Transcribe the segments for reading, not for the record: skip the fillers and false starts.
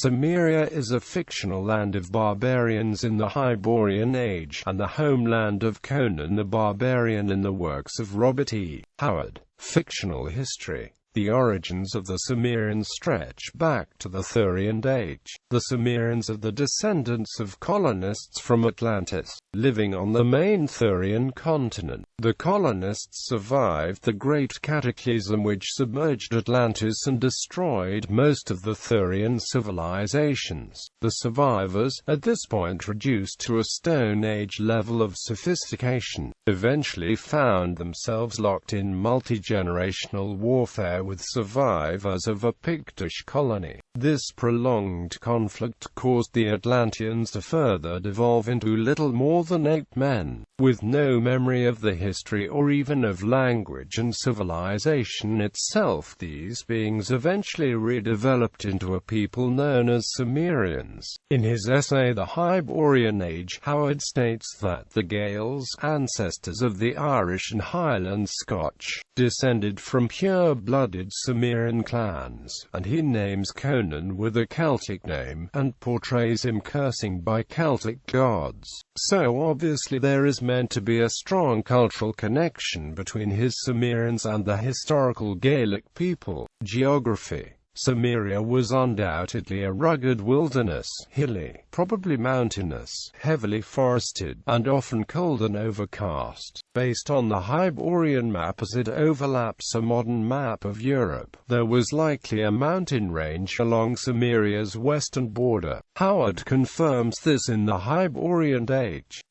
Cimmeria is a fictional land of barbarians in the Hyborian Age, and the homeland of Conan the Barbarian in the works of Robert E. Howard. Fictional history. The origins of the Cimmerians stretch back to the Hyborian Age. The Cimmerians are the descendants of colonists from Atlantis, living on the main Hyborian continent. The colonists survived the Great Cataclysm which submerged Atlantis and destroyed most of the Hyborian civilizations. The survivors, at this point reduced to a Stone Age level of sophistication, eventually found themselves locked in multi-generational warfare with survivors of a Pictish colony. This prolonged conflict caused the Atlanteans to further devolve into little more than ape men, with no memory of the history or even of language and civilization itself. These beings eventually redeveloped into a people known as Cimmerians. In his essay The Hyborian Age, Howard states that the Gaels, ancestors of the Irish and Highland Scotch, descended from pure-blooded Cimmerian clans, and he names Conan with a Celtic name, and portrays him cursing by Celtic gods. So obviously there is meant to be a strong cultural connection between his Cimmerians and the historical Gaelic people. Geography. Cimmeria was undoubtedly a rugged wilderness, hilly, probably mountainous, heavily forested, and often cold and overcast. Based on the Hyborian map as it overlaps a modern map of Europe, there was likely a mountain range along Cimmeria's western border. Howard confirms this in the Hyborian Age.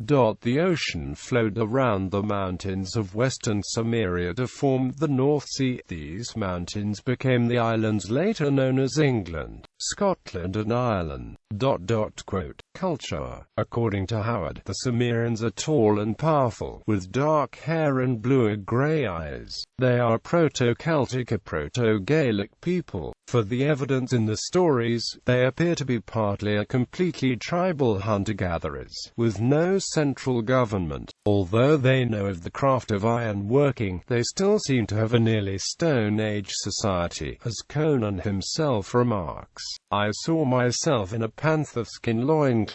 The ocean flowed around the mountains of western Cimmeria to form the North Sea. These mountains became the islands later known as England, Scotland and Ireland. Culture. According to Howard, the Cimmerians are tall and powerful, with dark hair and blue-grey eyes. They are Proto-Celtic or Proto-Gaelic people. For the evidence in the stories, they appear to be partly or completely tribal hunter-gatherers, with no central government. Although they know of the craft of iron working, they still seem to have a nearly Stone Age society, as Conan himself remarks. I saw myself in a panther-skin loincloth,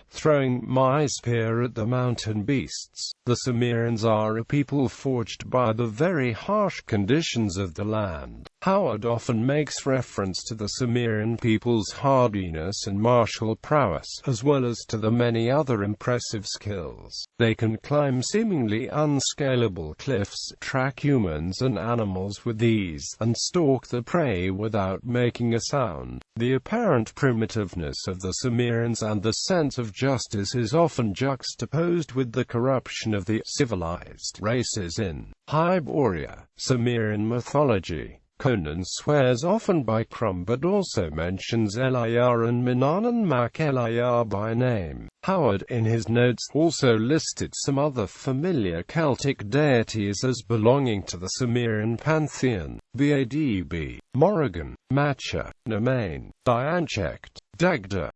throwing my spear at the mountain beasts. The Cimmerians are a people forged by the very harsh conditions of the land. Howard often makes reference to the Cimmerian people's hardiness and martial prowess, as well as to the many other impressive skills. They can climb seemingly unscalable cliffs, track humans and animals with ease, and stalk the prey without making a sound. The apparent primitiveness of the Cimmerians and the sense of justice is often juxtaposed with the corruption of the civilized races in Hyboria. Cimmerian mythology. Conan swears often by Crum but also mentions Elir and Manannan Mac Elir by name. Howard in his notes also listed some other familiar Celtic deities as belonging to the Cimmerian pantheon: Badb, Morrigan, Macha, Nemain, Dianchect, Dagda,